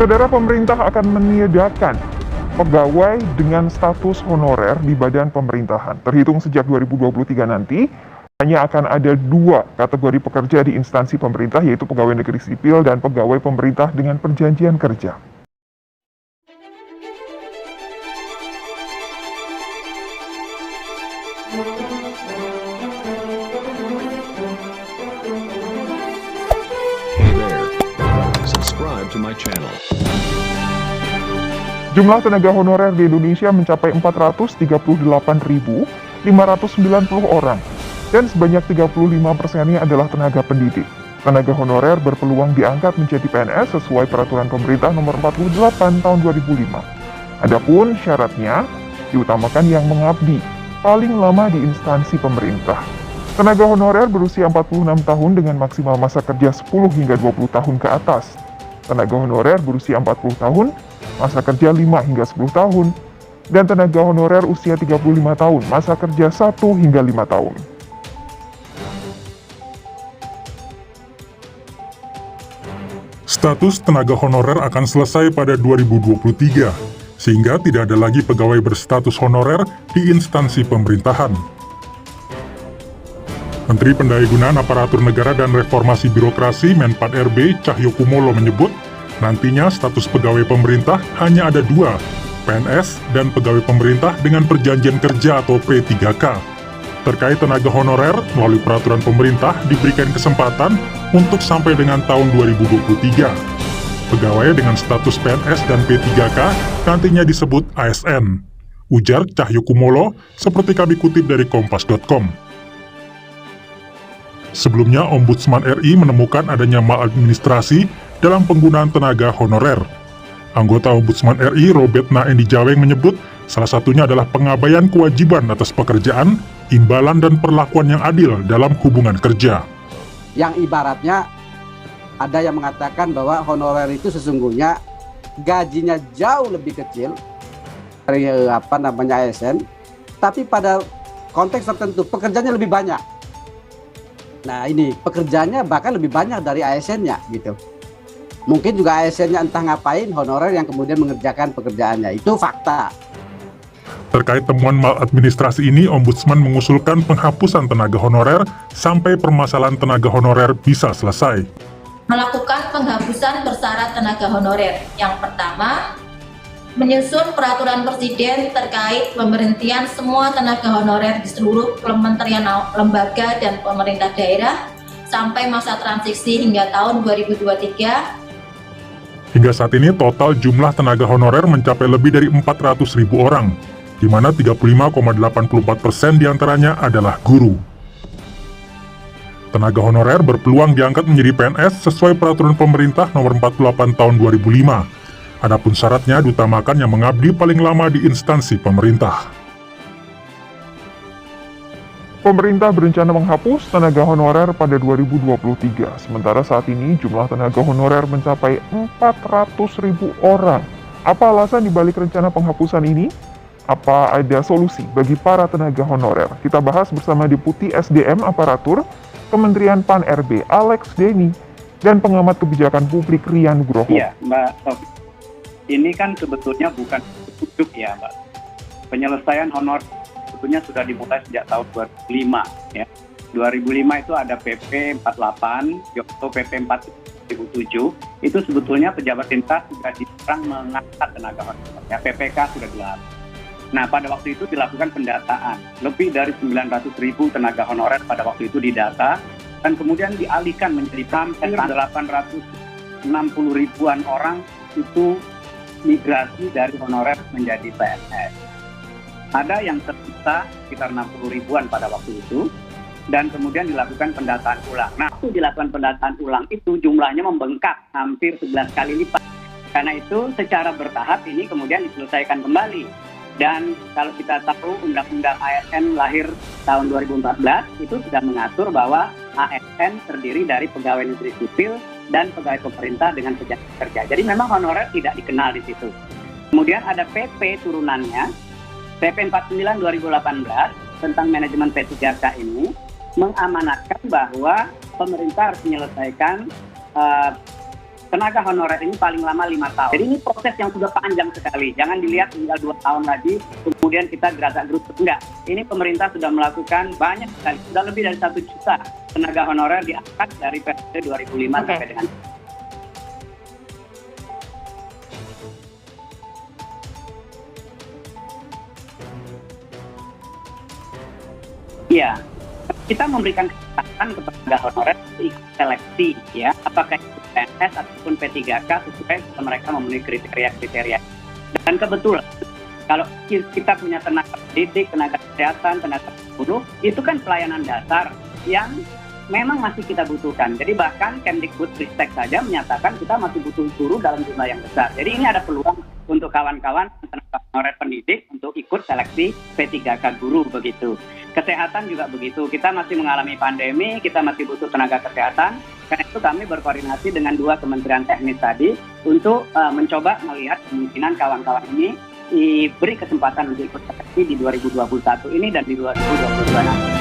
Saudara, pemerintah akan meniadakan pegawai dengan status honorer di badan pemerintahan. Terhitung sejak 2023 nanti, hanya akan ada dua kategori pekerja di instansi pemerintah, yaitu pegawai negeri sipil dan pegawai pemerintah dengan perjanjian kerja. Hey there, subscribe to my channel. Jumlah tenaga honorer di Indonesia mencapai 438.590 orang, dan sebanyak 35%-nya adalah tenaga pendidik. Tenaga honorer berpeluang diangkat menjadi PNS sesuai Peraturan Pemerintah Nomor 48 Tahun 2005. Adapun syaratnya, diutamakan yang mengabdi paling lama di instansi pemerintah. Tenaga honorer berusia 46 tahun dengan maksimal masa kerja 10 hingga 20 tahun ke atas. Tenaga honorer berusia 40 tahun, masa kerja 5 hingga 10 tahun. Dan tenaga honorer usia 35 tahun, masa kerja 1 hingga 5 tahun. Status tenaga honorer akan selesai pada 2023, sehingga tidak ada lagi pegawai berstatus honorer di instansi pemerintahan. Menteri Pendayagunaan Aparatur Negara dan Reformasi Birokrasi Menpad RB Cahyokumolo menyebut, nantinya status pegawai pemerintah hanya ada dua, PNS dan pegawai pemerintah dengan perjanjian kerja atau P3K. Terkait tenaga honorer, melalui peraturan pemerintah diberikan kesempatan untuk sampai dengan tahun 2023. Pegawai dengan status PNS dan P3K nantinya disebut ASN. Ujar Cahyokumolo seperti kami kutip dari kompas.com. Sebelumnya, Ombudsman RI menemukan adanya maladministrasi dalam penggunaan tenaga honorer. Anggota Ombudsman RI, Robert Naendi Jaweng menyebut, salah satunya adalah pengabaian kewajiban atas pekerjaan, imbalan dan perlakuan yang adil dalam hubungan kerja. Yang ibaratnya ada yang mengatakan bahwa honorer itu sesungguhnya gajinya jauh lebih kecil dari ASN, tapi pada konteks tertentu pekerjaannya lebih banyak. Nah ini pekerjaannya bahkan lebih banyak dari ASN-nya gitu. Mungkin juga ASN-nya entah ngapain, honorer yang kemudian mengerjakan pekerjaannya. Itu fakta. Terkait temuan maladministrasi ini, Ombudsman mengusulkan penghapusan tenaga honorer sampai permasalahan tenaga honorer bisa selesai. Melakukan penghapusan bersyarat tenaga honorer. Yang pertama, menyusun peraturan presiden terkait pemberhentian semua tenaga honorer di seluruh kementerian, lembaga, dan pemerintah daerah sampai masa transisi hingga tahun 2023. Hingga saat ini total jumlah tenaga honorer mencapai lebih dari 400.000 orang, di mana 35,84% diantaranya adalah guru. Tenaga honorer berpeluang diangkat menjadi PNS sesuai Peraturan Pemerintah Nomor 48 Tahun 2005. Adapun syaratnya diutamakan yang mengabdi paling lama di instansi pemerintah. Pemerintah berencana menghapus tenaga honorer pada 2023, sementara saat ini jumlah tenaga honorer mencapai 400.000 orang. Apa alasan dibalik rencana penghapusan ini? Apa ada solusi bagi para tenaga honorer? Kita bahas bersama Deputi SDM Aparatur Kementerian PAN RB Alex Denny dan pengamat kebijakan publik Rian Nugroho. Iya, Mbak Sofi. Ini kan sebetulnya bukan ujuk ya, Mbak. Penyelesaian honor sebetulnya sudah dimulai sejak tahun 2005 ya. 2005 itu ada PP 48, atau PP 4 2007. Itu sebetulnya pejabat pemerintah sudah dilarang mengangkat tenaga honorer. Ya, PPK sudah dilarang. Nah, pada waktu itu dilakukan pendataan. Lebih dari 900.000 tenaga honorer pada waktu itu didata dan kemudian dialihkan menjadi hampir 860.000-an orang itu migrasi dari honorer menjadi PNS. Ada yang tersisa sekitar 60.000-an pada waktu itu, dan kemudian dilakukan pendataan ulang. Nah, waktu dilakukan pendataan ulang itu jumlahnya membengkak hampir 11 kali lipat. Karena itu secara bertahap ini kemudian diselesaikan kembali. Dan kalau kita tahu Undang-Undang ASN lahir tahun 2014 itu sudah mengatur bahwa ASN terdiri dari pegawai negeri sipil dan pegawai pemerintah dengan perjanjian kerja. Jadi memang honorer tidak dikenal di situ. Kemudian ada PP turunannya, PP 49 2018 tentang manajemen P3K ini mengamanatkan bahwa pemerintah harus menyelesaikan tenaga honorer ini paling lama 5 tahun. Jadi ini proses yang sudah panjang sekali. Jangan dilihat tinggal 2 tahun lagi, kemudian kita gerak-gerut. Enggak. Ini pemerintah sudah melakukan banyak sekali. Sudah lebih dari 1 juta tenaga honorer diangkat dari periode 2005 sampai dengan. Iya. Kita memberikan kesempatan kepada tenaga honorer untuk ikut seleksi, ya, apakah itu PNS ataupun P3K sesuai mereka memenuhi kriteria-kriteria. Dan kebetulan kalau kita punya tenaga pendidik, tenaga kesehatan, tenaga buruh, itu kan pelayanan dasar yang memang masih kita butuhkan. Jadi bahkan Kemdikbudristek saja menyatakan kita masih butuh guru dalam jumlah yang besar. Jadi ini ada peluang untuk kawan-kawan tenaga honorer pendidik untuk ikut seleksi P3K guru begitu. Kesehatan juga begitu. Kita masih mengalami pandemi, kita masih butuh tenaga kesehatan. Karena itu kami berkoordinasi dengan 2 kementerian teknis tadi untuk mencoba melihat kemungkinan kawan-kawan ini diberi kesempatan untuk ikut seleksi di 2021 ini dan di 2022 nanti.